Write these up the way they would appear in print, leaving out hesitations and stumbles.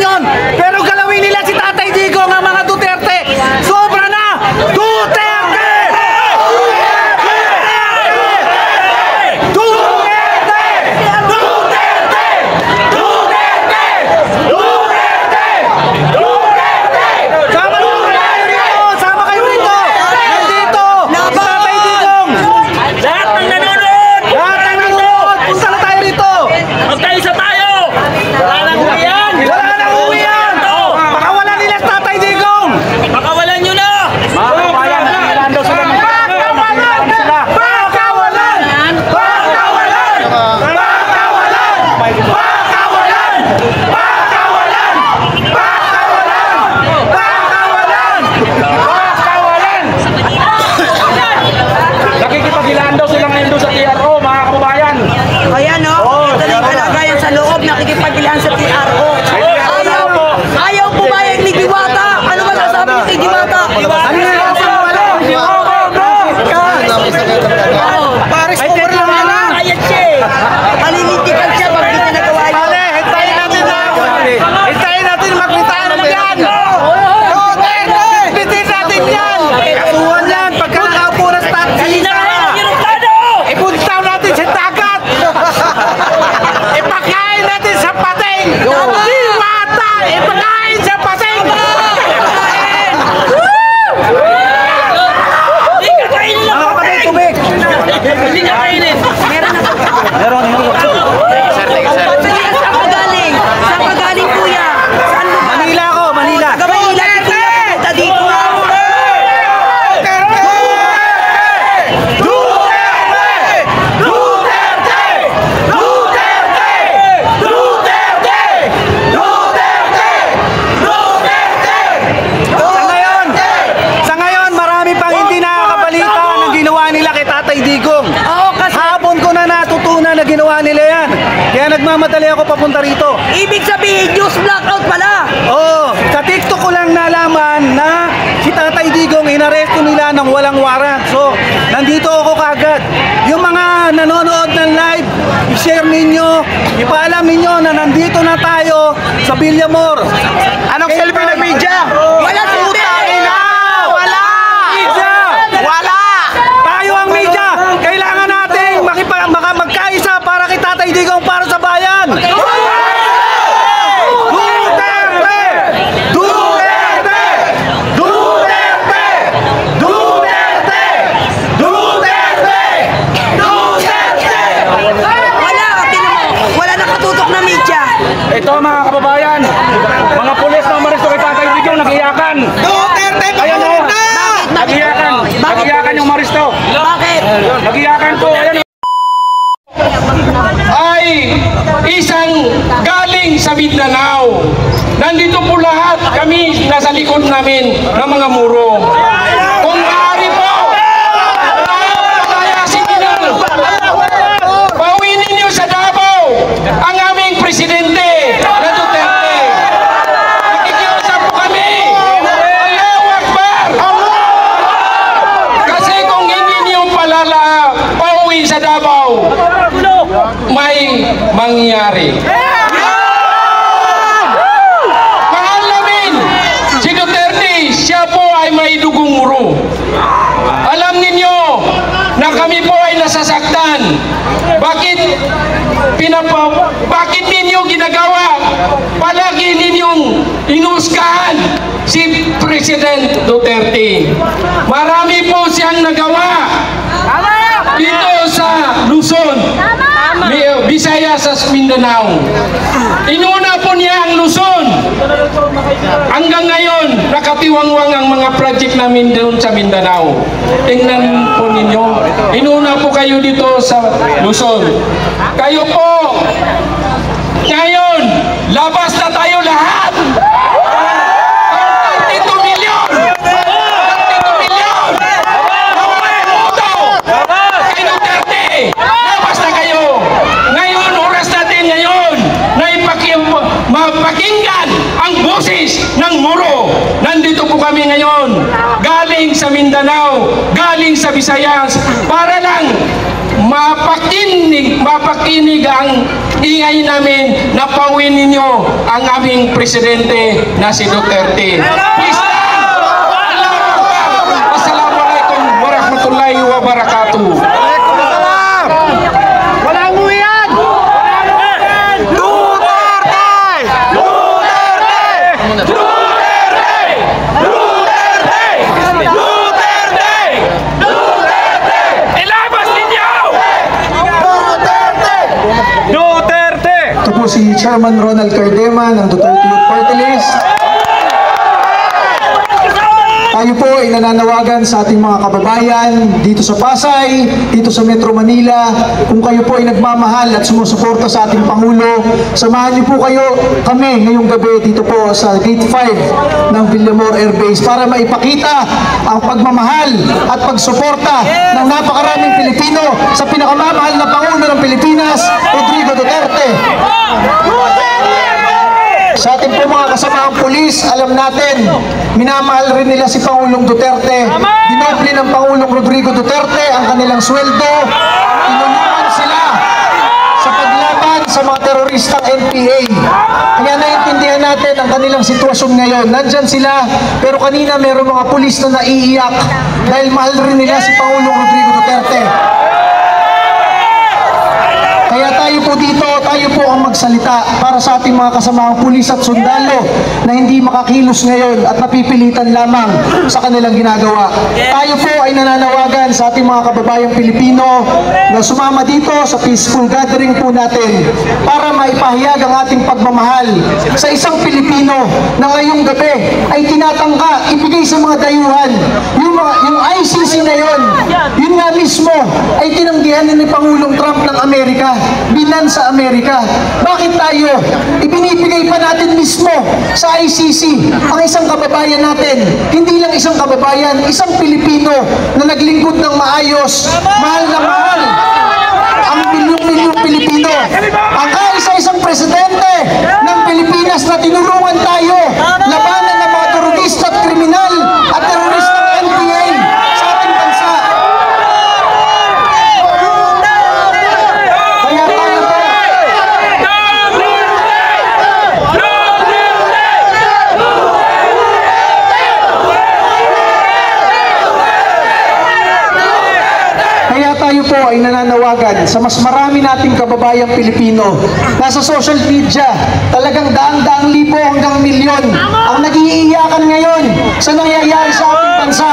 yun. Pero galawin nila si Tatay Digong ang mga Duterte. Sobra na! Duterte! Nakikipagilihan sa TRO. Ayaw pumayag ni Diwata. Ano masasabi niyo kay Diwata? Paris over lang na. Ayat siya. Paninindigan siya pag hindi nagawa yun. Hintayin natin magpuntaan na yan. Bitin natin yan. Kasuhan yan. Pagka nakaupo na sa ipuntaw natin sa dagat. Ipakain natin sa pating. Diwata! Ipakain sa pating. Hindi ka kainin lang. Mga kapatid, tubig. Hindi ka kainin. Meron. Saan ka galing? Saan ka galing, kuya? Saan lugar? Manila ako, Manila. Taga Manila, si kuya pupunta dito. Sa ngayon, marami pang hindi nakakabalita ng ginawa nila kay Tatay Digong. Oo, kasi Hapon ko na natutunan na ginawa nila yan. Kaya nagmamadali ako papunta rito. ibig sabihin, news blackout pala. Oo, sa TikTok ko lang nalaman na si Tatay Digong inaresto nila ng walang warrant. So, nandito ako kagad. Yung mga nanonood ng live, i-share ninyo, ipaalam ninyo na nandito na tayo sa Villamor. Anong selfie ng media? Wala selfie. Wala! Wala! Tayo ang media! Kailangan nating magkaisa para kay Tatay Digong para sa bayan! Duterte! Duterte! Duterte! Duterte! Duterte! Duterte! Wala, tingnan mo. Wala nakatutok na media. Ito mga kababayan, mga pulis na umaresto kay Tatay Digong nag-iyakan. Duterte! Ayan o, nag-iyakan. Nag-iyakan yung maristo. Bakit? Nag-iyakan po, ayan o. Ay isang galing sa Mindanao. Nandito po lahat kami nasa likod namin ng mga muro. Kung maaari po, palayasin ninyo, pauwiin ninyo sa Davao ang aming presidente na Duterte. Nakikiusap po kami. Allahu Akbar. Kasi kung hindi niyo pauwi sa Davao, may mangyari. Mahal namin si Duterte, siya po ay may dugong muro. Alam ninyo na kami po ay nasasaktan. Bakit ninyo ginagawa? Palagi ninyong inuuskahan si President Duterte. Marami po siyang nagawa dito sa Luzon, Visayas at Mindanao. Inuna po niya ang Luzon. Hanggang ngayon, nakatiwangwang ang mga project namin doon sa Mindanao. Tingnan po ninyo. Inuna po kayo dito sa Luzon. Kayo po, ngayon, labas na tayo lahat. 32 milyon! 32 milyon! Kay Duterte! Labas na kayo! Ngayon, oras natin ngayon na mapakinggan ang boses ng muro. Nandito po kami ngayon, galing sa Mindanao, galing sa Visayas, para lang mapakinig ang ingay namin na pauwi ninyo ang aming presidente na si Duterte. Please stand! Assalamualaikum warahmatullahi wabarakatuh. Walang uyan! Duterte! Duterte! Duterte! Duterte! Duterte! Duterte! Ilabas ninyo! Duterte! Duterte! Ito po si Chairman Ronald Cardema ng Duterte Youth Party List. Tayo po ay nananawagan sa ating mga kababayan dito sa Pasay, dito sa Metro Manila. Kung kayo po ay nagmamahal at sumusuporta sa ating Pangulo, samahan niyo po kami ngayong gabi dito po sa Gate 5 ng Villamor Air Base para maipakita ang pagmamahal at pagsuporta ng napakaraming Pilipino sa pinakamamahal na Pangulo ng Pilipinas, Rodrigo Duterte. Sa ating po mga kasamaang pulis, alam natin, minamahal rin nila si Pangulong Duterte. Dinoble ng Pangulong Rodrigo Duterte ang kanilang sweldo. Tinulungan sila sa paglaban sa mga teroristang NPA. Kaya naiintindihan natin ang kanilang sitwasyon ngayon. Nandyan sila, pero kanina mayroong mga pulis na naiiyak dahil mahal rin nila si Pangulong Rodrigo Duterte. Kaya tayo po dito, tayo po ang magsalita para sa ating mga kasamaang pulis at sundalo na hindi makakilos ngayon at napipilitan lamang sa kanilang ginagawa. Tayo po ay nananawagan sa ating mga kababayang Pilipino na sumama dito sa peaceful gathering po natin para maipahayag ang ating pagmamahal sa isang Pilipino na ngayong gabi ay tinatangka ibigay sa mga dayuhan. Yung ICC na yun nga mismo ay tinanggihan ni Pangulong Trump ng Amerika. Binan sa Amerika. Bakit tayo? Ibinibigay pa natin mismo sa ICC ang isang kababayan natin. Hindi lang isang kababayan, isang Pilipino na naglingkod ng maayos, mahal na mahal ang milyong-milyong Pilipino. Ang kaisa-isang presidente ng Pilipinas na tinulungan tayo labanan ng mga terorista at kriminal at terorista ng NPA sa ating bansa. Tayo po ay nananawagan sa mas marami nating kababayang Pilipino. Nasa social media, talagang daang-daang libo hanggang milyon ang nag-iiyakan ngayon sa nangyayari sa ating bansa.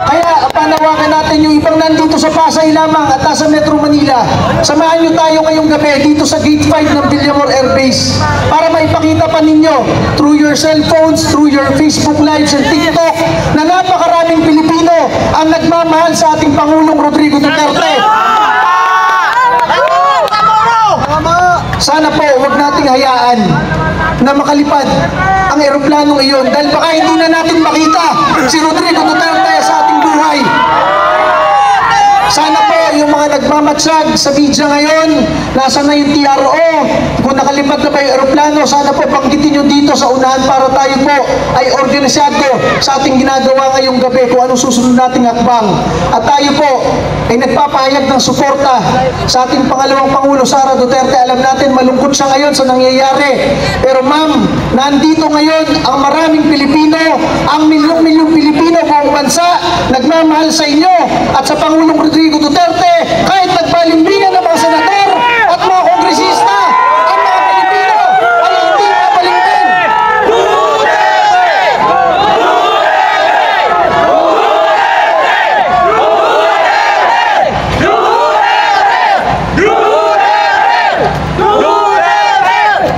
Kaya panawagan natin yung ibang nandito sa Pasay lamang at nasa Metro Manila. Samahan nyo tayo ngayong gabi dito sa Gate 5 ng Villamor Air Base para maipakita pa ninyo through your cellphones, through your Facebook Lives and TikTok na napakaraming Pilipino ang nagmamahal sa ating Pangulong Rodrigo Duterte. Sana po huwag nating hayaan na makalipad ang eroplanong iyon dahil baka hindi na natin makita si Rodrigo Duterte sa ating buhay. Sana po yung mga nagmamatsag sa media ngayon, nasa na yung TRO, kung nakalipad na ba yung aeroplano, sana po banggitin nyo dito sa unahan para tayo po ay organisado sa ating ginagawa ngayong gabi kung anong susunod nating hakbang. At tayo po ay nagpapahayag ng suporta sa ating pangalawang Pangulo, Sara Duterte. Alam natin, malungkot siya ngayon sa nangyayari. Pero ma'am, nandito ngayon ang maraming Pilipino, ang milyong-milyong Pilipino buong bansa, nagmamahal sa inyo at sa Pangulong Rodrigo Duterte, kahit nagbalimbingan ng mga senador at mga kongresista, ang mga Pilipino ay hindi mabalimbing.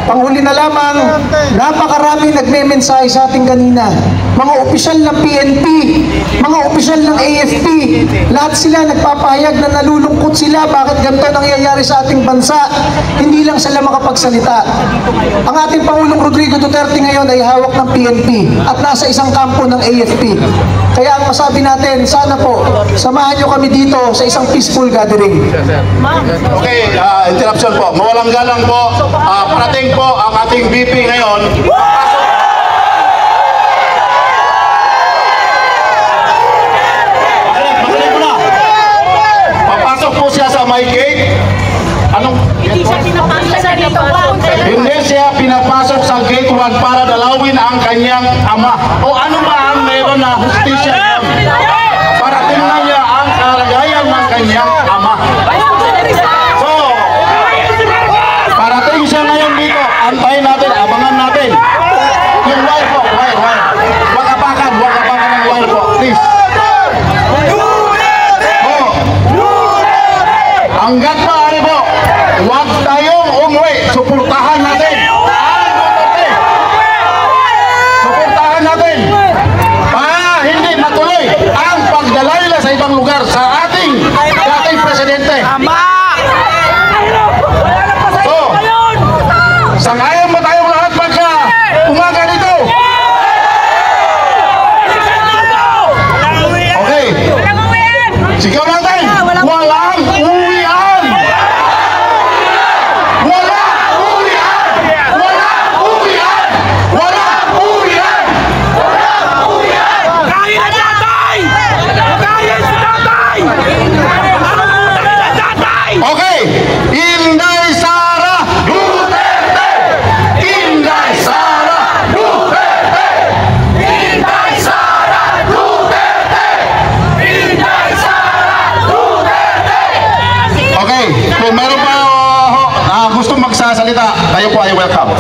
Panghuli na lamang, napakarami nagme-mensahe sa ating kanina. Mga opisyal ng PNP, mga opisyal ng AFP, lahat sila nagpapahayag na nalulungkot sila bakit ganito nangyayari sa ating bansa. Hindi lang sila makapagsalita. Ang ating Pangulong Rodrigo Duterte ngayon ay hawak ng PNP at nasa isang kampo ng AFP. Kaya ang masabi natin, sana po, samahan nyo kami dito sa isang peaceful gathering. Okay, interruption po. Mawalang galang po. Parating po ang ating VP ngayon. Papasok po siya sa Hindi siya pinapasok sa gate 1 para dalawin ang kanyang ama. O ano ba ang meron na hustisya niya? Para tingnan niya ang kalagayan ng kanyang ama. So, parating siya ngayon dito. Antayin natin, abangan natin. Yung wire po, wire. Huwag apakan ng wire po, please. Oh. Hanggat maaari po, huwag tayong umuwi. Suportahan natin. Suportahan natin. Para hindi matuloy ang pagdala nila sa ibang lugar sa ating dating presidente. So, sangayon mo tayong lahat pagka umaga dito. Okay. Sigaw natin. Walang uwian. Walang uwian. Walang uwian. Walang uwian. Walang uwian. Kaya na tatay! Kaya si tatay! Tatay! Okay. Inday Sara Duterte. Inday Sara Duterte. Inday Sara Duterte. Inday Sara Duterte. Okay, kung meron pa gustong magsasalita, kayo po ay welcome.